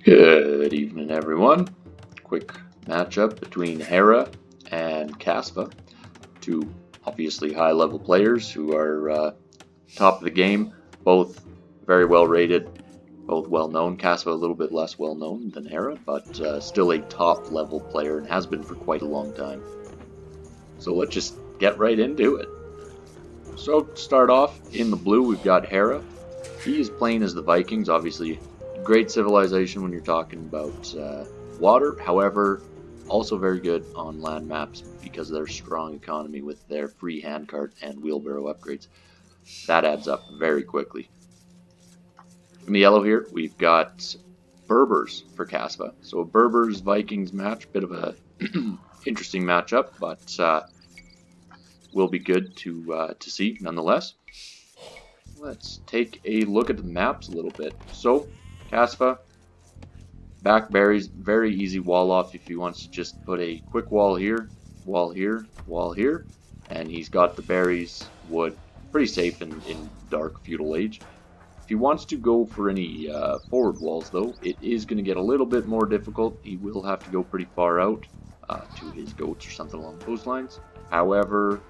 Good evening, everyone. Quick matchup between Hera and Kasva, two obviously high-level players who are top of the game, both very well rated, both well known. Kasva a little bit less well known than Hera, but still a top-level player and has been for quite a long time. So let's just get right into it. So to start off, in the blue we've got Hera. He is playing as the Vikings, obviously great civilization when you're talking about water. However, also very good on land maps because of their strong economy with their free handcart and wheelbarrow upgrades. That adds up very quickly. In the yellow here, we've got Berbers for Kasva. So a Berbers Vikings match, bit of a interesting matchup, but will be good to see nonetheless. Let's take a look at the maps a little bit. So Kasva, back berries, very easy wall off if he wants to just put a quick wall here, wall here, wall here, and he's got the berries, wood, pretty safe in dark feudal age. If he wants to go for any forward walls though, it is going to get a little bit more difficult. He will have to go pretty far out to his goats or something along those lines. However,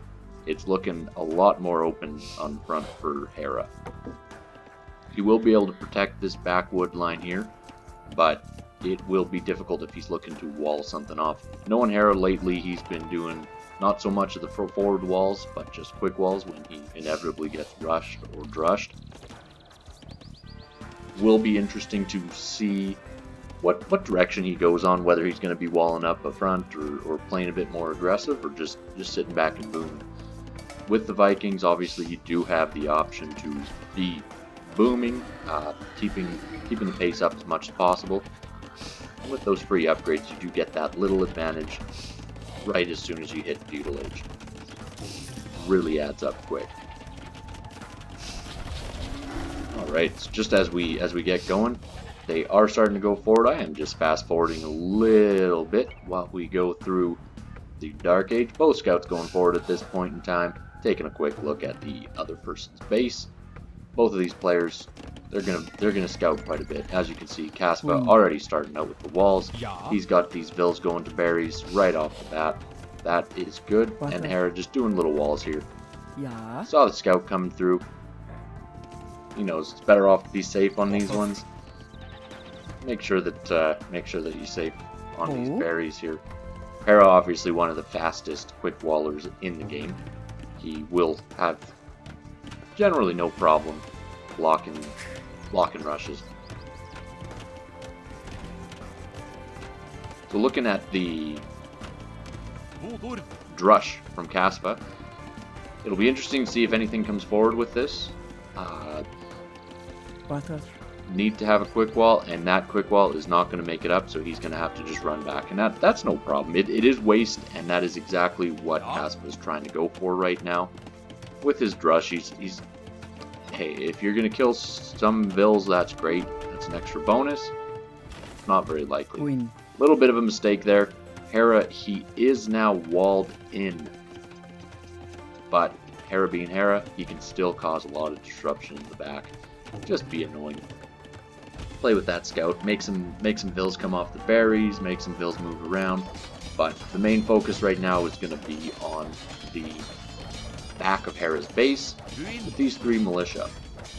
it's looking a lot more open on the front for Hera. He will be able to protect this backwood line here, but it will be difficult if he's looking to wall something off. Knowing Hera lately, he's been doing not so much of the forward walls, but just quick walls when he inevitably gets rushed or drushed. Will be interesting to see what direction he goes on, whether he's going to be walling up a front or playing a bit more aggressive or just sitting back and booming. With the Vikings, obviously you do have the option to be booming, keeping the pace up as much as possible. And with those free upgrades, you do get that little advantage right as soon as you hit feudal age. Really adds up quick. Alright, so just as we get going, they are starting to go forward. I am just fast forwarding a little bit while we go through the Dark Age. Both scouts going forward at this point in time, taking a quick look at the other person's base. Both of these players, they're gonna scout quite a bit. As you can see, Kasva already starting out with the walls. He's got these vills going to berries right off the bat. That is good. And Hera just doing little walls here. Saw the scout coming through. He knows it's better off to be safe on these ones. Make sure that you're safe on these berries here. Hera, obviously one of the fastest quick wallers in the game. He will have generally no problem blocking rushes. So looking at the drush from Kasva, it'll be interesting to see if anything comes forward with this. Need to have a quick wall, and that quick wall is not going to make it up, so he's going to have to just run back, and that's no problem. It is waste, and that is exactly what Kasva is trying to go for right now. With his drush, he's hey, if you're going to kill some vills, that's great. That's an extra bonus. Not very likely. Little bit of a mistake there. Hera, he is now walled in, but Hera being Hera, he can still cause a lot of disruption in the back. Just be annoying. Play with that scout, make some vills come off the berries, make some vills move around, but the main focus right now is going to be on the back of Hera's base with these three militia.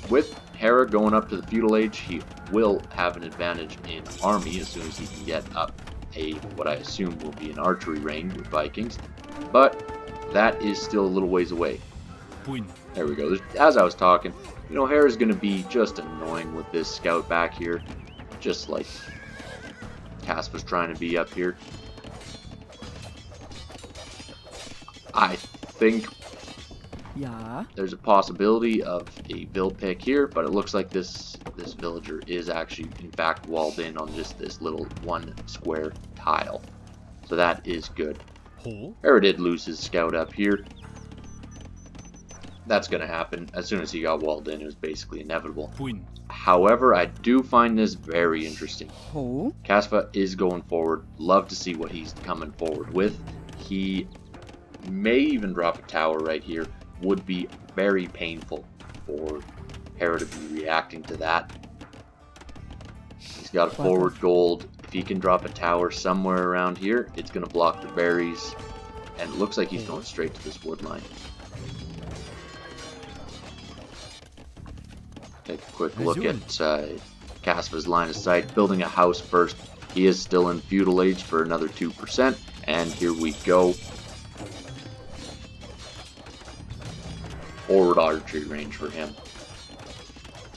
With Hera going up to the feudal age, he will have an advantage in army as soon as he can get up what I assume will be an archery range with Vikings, but that is still a little ways away. There we go. As I was talking, you know, Hera's going to be just annoying with this scout back here, just like Kasva's trying to be up here. I think there's a possibility of a vill pick here, but it looks like this villager is actually in fact walled in on just this little one square tile. So that is good. Hera did lose his scout up here. That's going to happen. As soon as he got walled in, it was basically inevitable. However, I do find this very interesting. Kasva is going forward. Love to see what he's coming forward with. He may even drop a tower right here. Would be very painful for Hera to be reacting to that. He's got a forward gold. If he can drop a tower somewhere around here, it's going to block the berries. And it looks like he's going straight to this wood line. Take a quick look at Kasva's line of sight. Building a house first. He is still in feudal age for another 2%. And here we go. Forward archery range for him.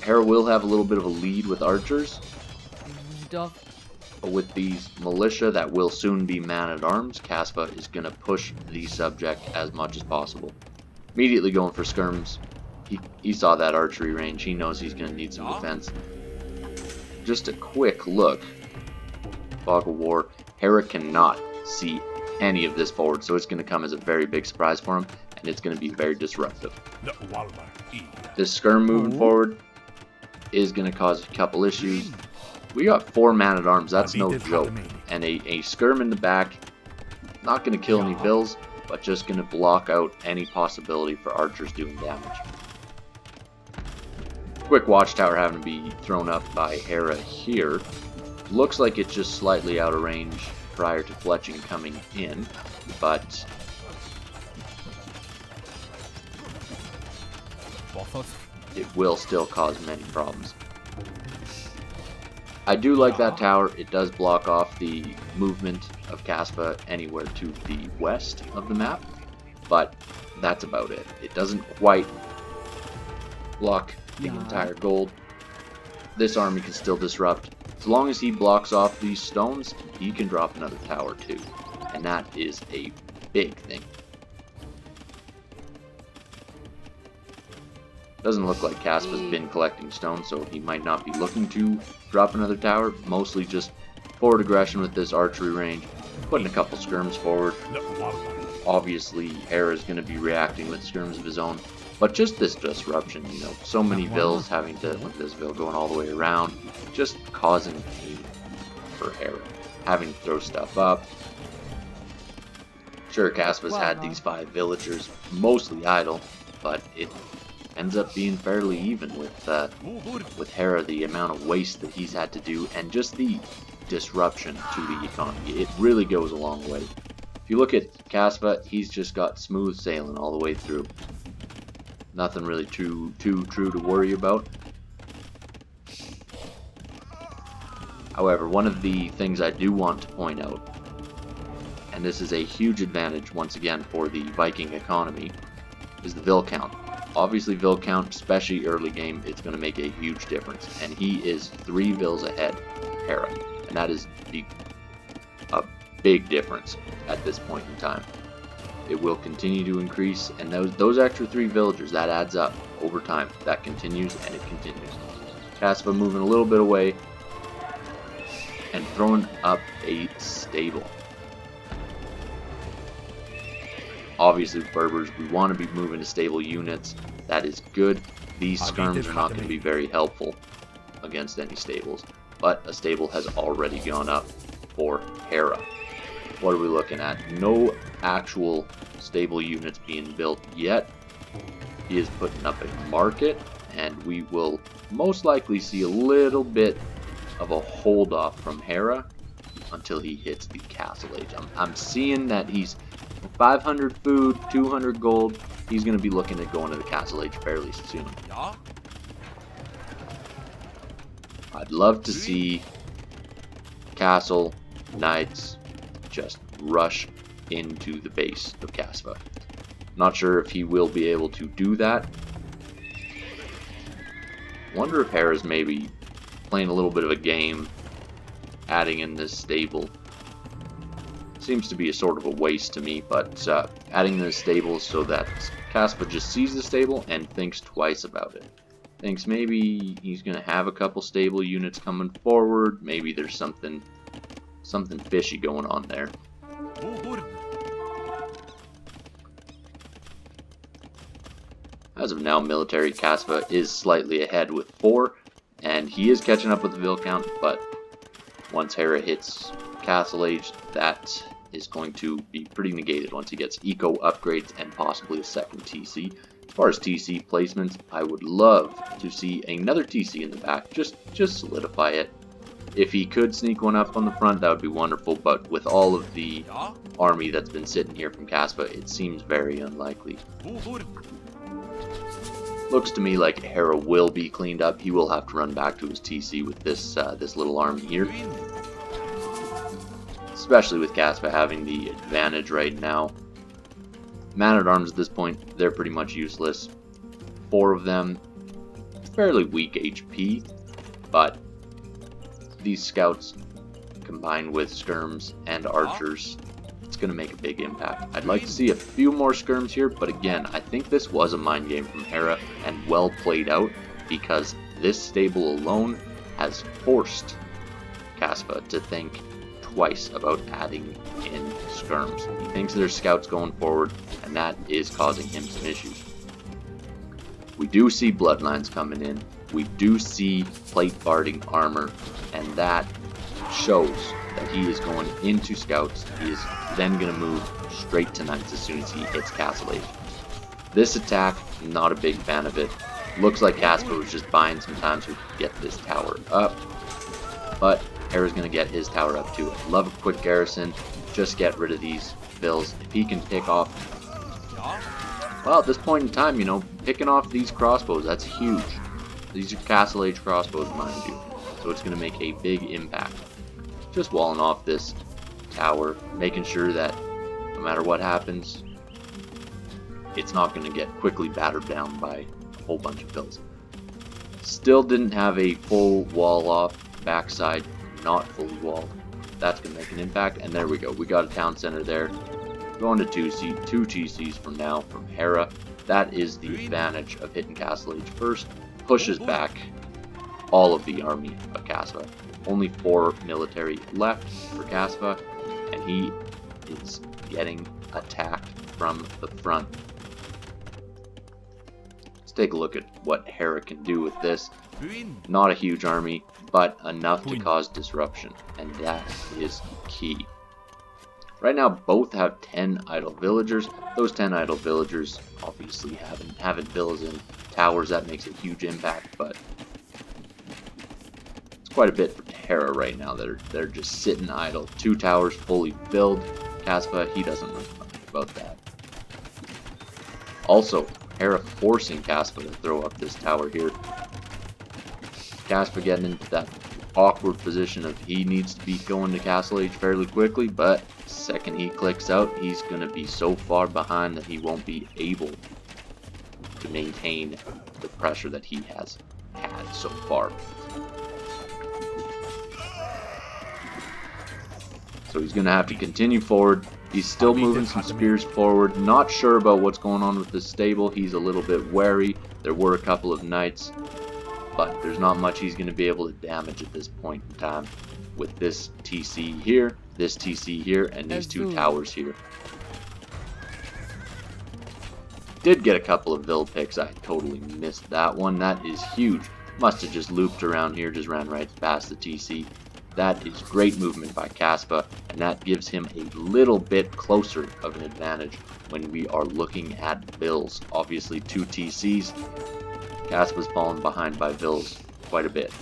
Hera will have a little bit of a lead with archers. But with these militia that will soon be man-at-arms, Kasva is going to push the subject as much as possible. Immediately going for skirms. He saw that archery range. He knows he's going to need some defense. Just a quick look. Fog of War. Hera cannot see any of this forward, so it's going to come as a very big surprise for him, and it's going to be very disruptive. This skirm moving forward is going to cause a couple issues. We got 4 man-at-arms, that's no joke, and a skirm in the back, not going to kill any vills, but just going to block out any possibility for archers doing damage. Quick watchtower having to be thrown up by Hera here. Looks like it's just slightly out of range prior to fletching coming in, but it will still cause many problems. I do like that tower. It does block off the movement of Kasva anywhere to the west of the map, but that's about it. It doesn't quite block the entire gold. This army can still disrupt. As long as he blocks off these stones, he can drop another tower too, and that is a big thing. Doesn't look like Kasva's been collecting stones, so he might not be looking to drop another tower. Mostly just forward aggression with this archery range, putting a couple skirms forward. Obviously, Hera is going to be reacting with skirms of his own, but just this disruption, you know, so many vills having to, with this vill going all the way around, just causing pain for Hera. Having to throw stuff up. Sure, Kasva's had these 5 villagers mostly idle, but it ends up being fairly even with Hera, the amount of waste that he's had to do, and just the disruption to the economy. It really goes a long way. If you look at Kasva, he's just got smooth sailing all the way through. Nothing really too true to worry about. However, one of the things I do want to point out, and this is a huge advantage once again for the Viking economy, is the vill count. Obviously, vill count, especially early game, it's going to make a huge difference. And he is 3 vills ahead of Hera. And that is a big difference at this point in time. It will continue to increase, and those extra 3 villagers, that adds up over time. That continues, and it continues. Kasva moving a little bit away, and throwing up a stable. Obviously, with Berbers, we want to be moving to stable units. That is good. These skirms are not going to be very helpful against any stables, but a stable has already gone up for Hera. What are we looking at? No actual stable units being built yet. He is putting up a market, and we will most likely see a little bit of a hold off from Hera until he hits the castle age. I'm seeing that he's 500 food, 200 gold. He's going to be looking at going to the castle age fairly soon. I'd love to see castle knights just rush into the base of Kasva. Not sure if he will be able to do that. Wonder if Hera's maybe playing a little bit of a game, adding in this stable. Seems to be a sort of a waste to me, but adding this stable so that Kasva just sees the stable and thinks twice about it. Thinks maybe he's going to have a couple stable units coming forward. Maybe there's something fishy going on there. As of now, military Kasva is slightly ahead with 4, and he is catching up with the vill count, but once Hera hits castle age, that is going to be pretty negated once he gets eco upgrades and possibly a second TC. As far as TC placements, I would love to see another TC in the back, just solidify it. If he could sneak one up on the front, that would be wonderful, but with all of the army that's been sitting here from Kasva, it seems very unlikely. Looks to me like Hera will be cleaned up. He will have to run back to his TC with this little army here. Especially with Kasva having the advantage right now. Man-at-arms at this point, they're pretty much useless. 4 of them, fairly weak HP, but these scouts combined with skirms and archers, it's going to make a big impact. I'd like to see a few more skirms here, but again, I think this was a mind game from Hera and well played out, because this stable alone has forced Kasva to think twice about adding in skirms. He thinks there's scouts going forward, and that is causing him some issues. We do see bloodlines coming in. We do see plate barding armor, and that shows that he is going into scouts. He is then going to move straight to knights as soon as he hits castle age. This attack, not a big fan of it. Looks like Kasva was just buying some time so he could get this tower up, but Hera's going to get his tower up too. Love a quick garrison. Just get rid of these bills. If he can pick off, well, at this point in time, you know, picking off these crossbows, that's huge. These are castle age crossbows, mind you, so it's going to make a big impact. Just walling off this tower, making sure that no matter what happens, it's not going to get quickly battered down by a whole bunch of bills. Still didn't have a full wall off, backside not fully walled. That's going to make an impact, and there we go. We got a town center there. Going to 2 TCs from now from Hera. That is the advantage of hitting castle age first. Pushes back all of the army of Kasva. Only 4 military left for Kasva, and he is getting attacked from the front. Let's take a look at what Hera can do with this. Not a huge army, but enough to cause disruption, and that is key. Right now, both have 10 idle villagers. Those 10 idle villagers obviously haven't villas in towers. That makes a huge impact, but it's quite a bit for Hera right now. They're just sitting idle. 2 towers fully filled. Kasva, he doesn't really mind about that. Also, Hera forcing Kasva to throw up this tower here. Kasva getting into that awkward position of he needs to be going to castle age fairly quickly, but second he clicks out, he's going to be so far behind that he won't be able to maintain the pressure that he has had so far. So he's going to have to continue forward. He's still moving some spears forward. Not sure about what's going on with this stable. He's a little bit wary. There were a couple of knights, but there's not much he's going to be able to damage at this point in time with this TC here, this TC here, and these 2 towers here. Did get a couple of Vill picks. I totally missed that one. That is huge. Must have just looped around here, just ran right past the TC. That is great movement by Kasva, and that gives him a little bit closer of an advantage when we are looking at Vills. Obviously 2 TCs. Kasva's fallen behind by Vills quite a bit.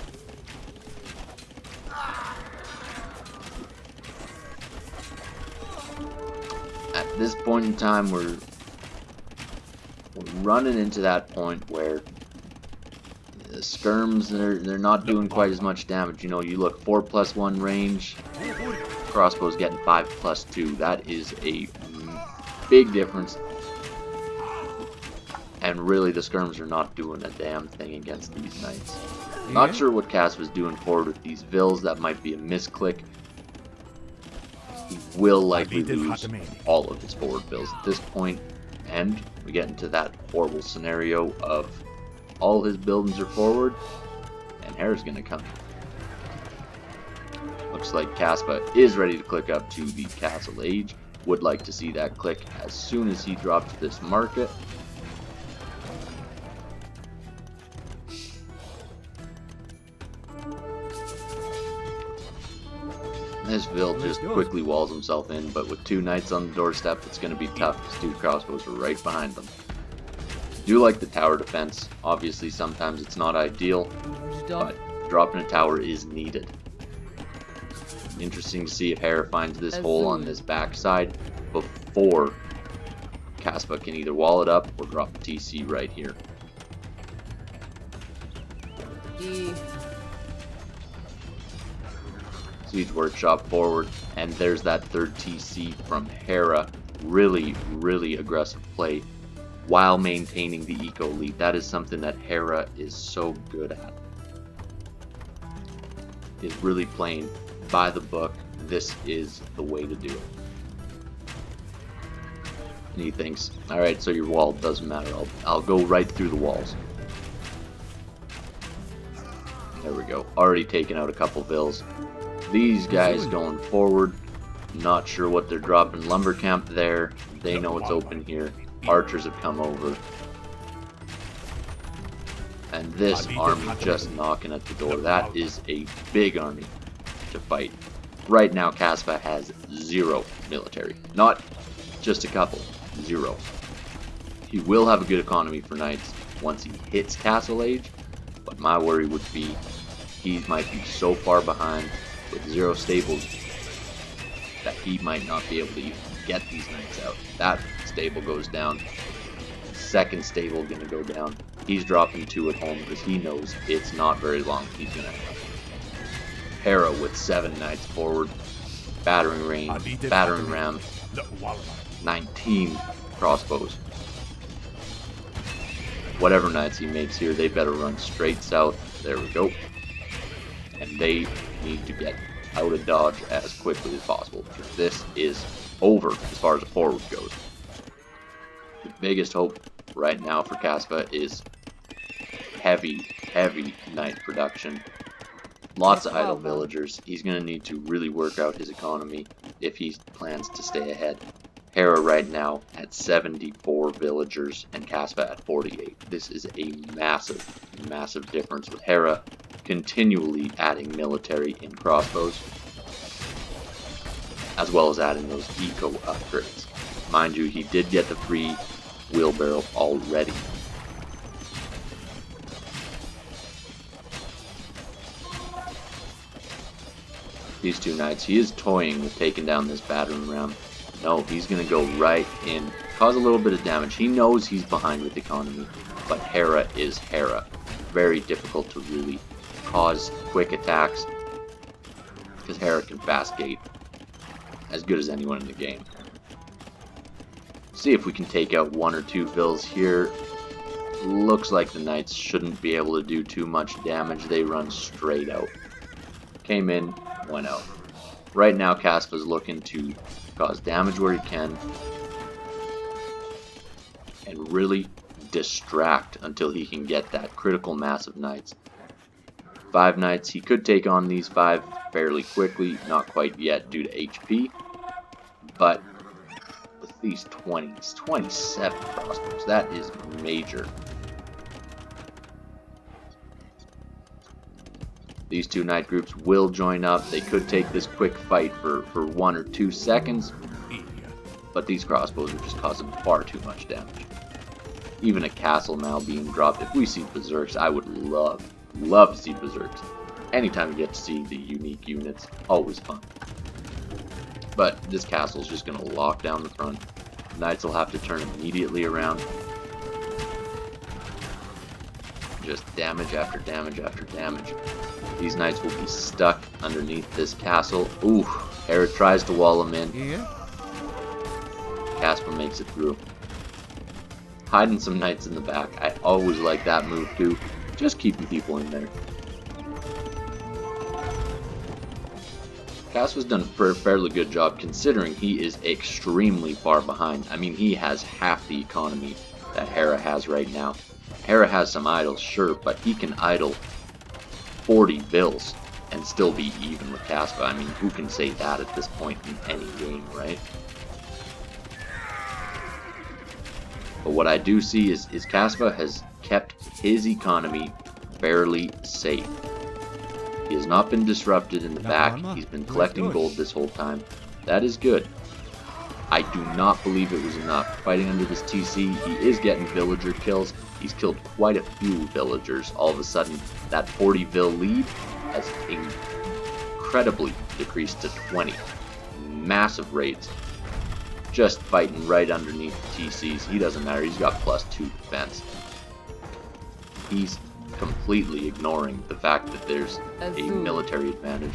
At this point in time, we're running into that point where the skirms, they're not doing quite as much damage. You know, you look 4+1 range, crossbow's getting 5+2. That is a big difference. And really, the skirms are not doing a damn thing against these knights. Not sure what Kasva's doing forward with these Vills. That might be a misclick. He will likely lose all of his forward Vills at this point. And we get into that horrible scenario of all his buildings are forward, and Hera's going to come. Looks like Kasva is ready to click up to the castle age. Would like to see that click as soon as he drops this market. This Vill just quickly walls himself in, but with 2 knights on the doorstep, it's going to be tough because 2 crossbows are right behind them. Do like the tower defense. Obviously, sometimes it's not ideal, but dropping a tower is needed. Interesting to see if Hera finds this hole on this backside before Kasva can either wall it up or drop the TC right here. Siege Workshop forward, and there's that third TC from Hera. Really, really aggressive play while maintaining the eco lead. That is something that Hera is so good at. Is really playing by the book. This is the way to do it. And he thinks, alright, so your wall doesn't matter. I'll go right through the walls. There we go. Already taken out a couple vills. These guys going forward. Not sure what they're dropping. Lumber camp there. They know it's open here. Archers have come over. And this army just knocking at the door. That is a big army to fight. Right now, Kasva has 0 military. Not just a couple. 0. He will have a good economy for knights once he hits castle age. But my worry would be he might be so far behind with 0 stables that he might not be able to even get these knights out. That stable goes down. Second stable gonna go down. He's dropping 2 at home because he knows it's not very long. He's gonna have Hera with 7 knights forward, battering ram, 19 crossbows. Whatever knights he makes here, they better run straight south. There we go. And they need to get out of dodge as quickly as possible, because this is over as far as the forward goes. The biggest hope right now for Kasva is heavy knight production. Lots of idle villagers. He's going to need to really work out his economy if he plans to stay ahead. Hera right now at 74 villagers and Kasva at 48. This is a massive difference, with Hera continually adding military in crossbows, as well as adding those eco upgrades. Mind you, he did get the free wheelbarrow already. These 2 knights, he is toying with taking down this battering ram. No, he's going to go right in, cause a little bit of damage. He knows he's behind with economy, but Hera is Hera. Very difficult to really cause quick attacks, because Hera can fast gate as good as anyone in the game. See if we can take out 1 or 2 vills here. Looks like the knights shouldn't be able to do too much damage. They run straight out. Came in, went out. Right now, Kasva's looking to cause damage where he can and really distract until he can get that critical mass of knights. 5 knights. He could take on these 5 fairly quickly. Not quite yet due to HP. But with these 27 crossbows, that is major. These 2 knight groups will join up. They could take this quick fight for 1 or 2 seconds, but these crossbows are just causing far too much damage. Even a castle now being dropped. If we see berserks, I would love to see berserks. Anytime you get to see the unique units, always fun. But this castle is just going to lock down the front. Knights will have to turn immediately around. Just damage after damage after damage. These knights will be stuck underneath this castle. Ooh, Hera tries to wall them in. Yeah. Kasva makes it through. Hiding some knights in the back. I always like that move too. Just keeping people in there. Kasva's done a fairly good job considering he is extremely far behind. I mean, he has half the economy that Hera has right now. Hera has some idols, sure, but he can idle 40 vills and still be even with Kasva. I mean, who can say that at this point in any game, right? But what I do see is Kasva has kept his economy fairly safe. He has not been disrupted in the back. He's been collecting gold this whole time. That is good. I do not believe it was enough. Fighting under this TC, he is getting villager kills. He's killed quite a few villagers. All of a sudden, that 40 vill lead has incredibly decreased to 20. Massive raids. Just fighting right underneath the TCs. He doesn't matter. He's got +2 defense. He's completely ignoring the fact that there's a military advantage.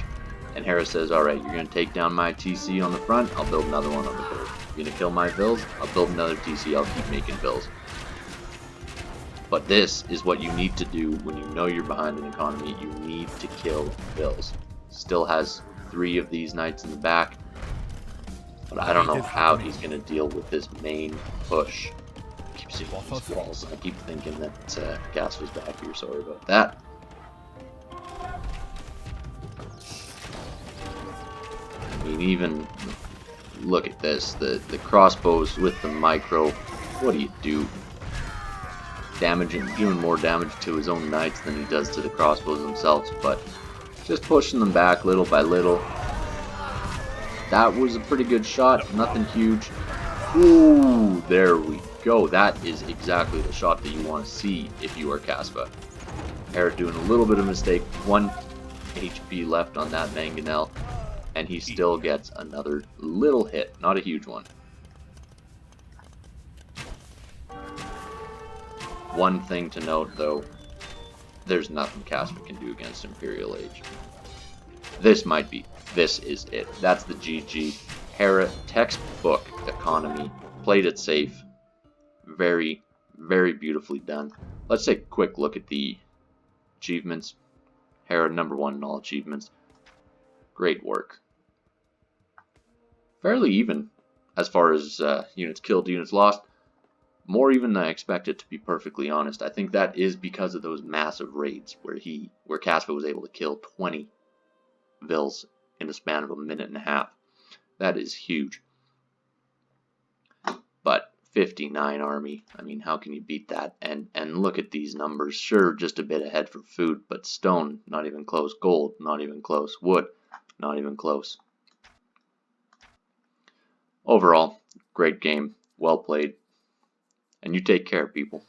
And Hera says, alright, you're going to take down my TC on the front, I'll build another one on the board. You're going to kill my vills, I'll build another TC, I'll keep making vills. But this is what you need to do when you know you're behind an economy. You need to kill vills. Still has 3 of these knights in the back. But I don't know how he's going to deal with this main push. I keep seeing these walls. I keep thinking that Kasva's back here. Sorry about that. I mean, even look at this. The crossbows with the micro. What do? Damaging, even more damage to his own knights than he does to the crossbows themselves. But just pushing them back little by little. That was a pretty good shot. Nothing huge. Ooh, there we go. That is exactly the shot that you want to see if you are Kasva. Hera doing a little bit of mistake. 1 HP left on that mangonel. And he still gets another little hit. Not a huge one. One thing to note, though. There's nothing Kasva can do against Imperial Age. This is it. That's the GG. Hera, textbook economy. Played it safe. Very, very beautifully done. Let's take a quick look at the achievements. Hera, #1 in all achievements. Great work. Fairly even as far as units killed, units lost. More even than I expected, to be perfectly honest. I think that is because of those massive raids where Kasva was able to kill 20 vills in a span of a minute and a half. That is huge. But 59 army, I mean, how can you beat that? And look at these numbers. Sure, just a bit ahead for food, but stone, not even close. Gold, not even close. Wood, not even close. Overall, great game, well played, and you take care, people.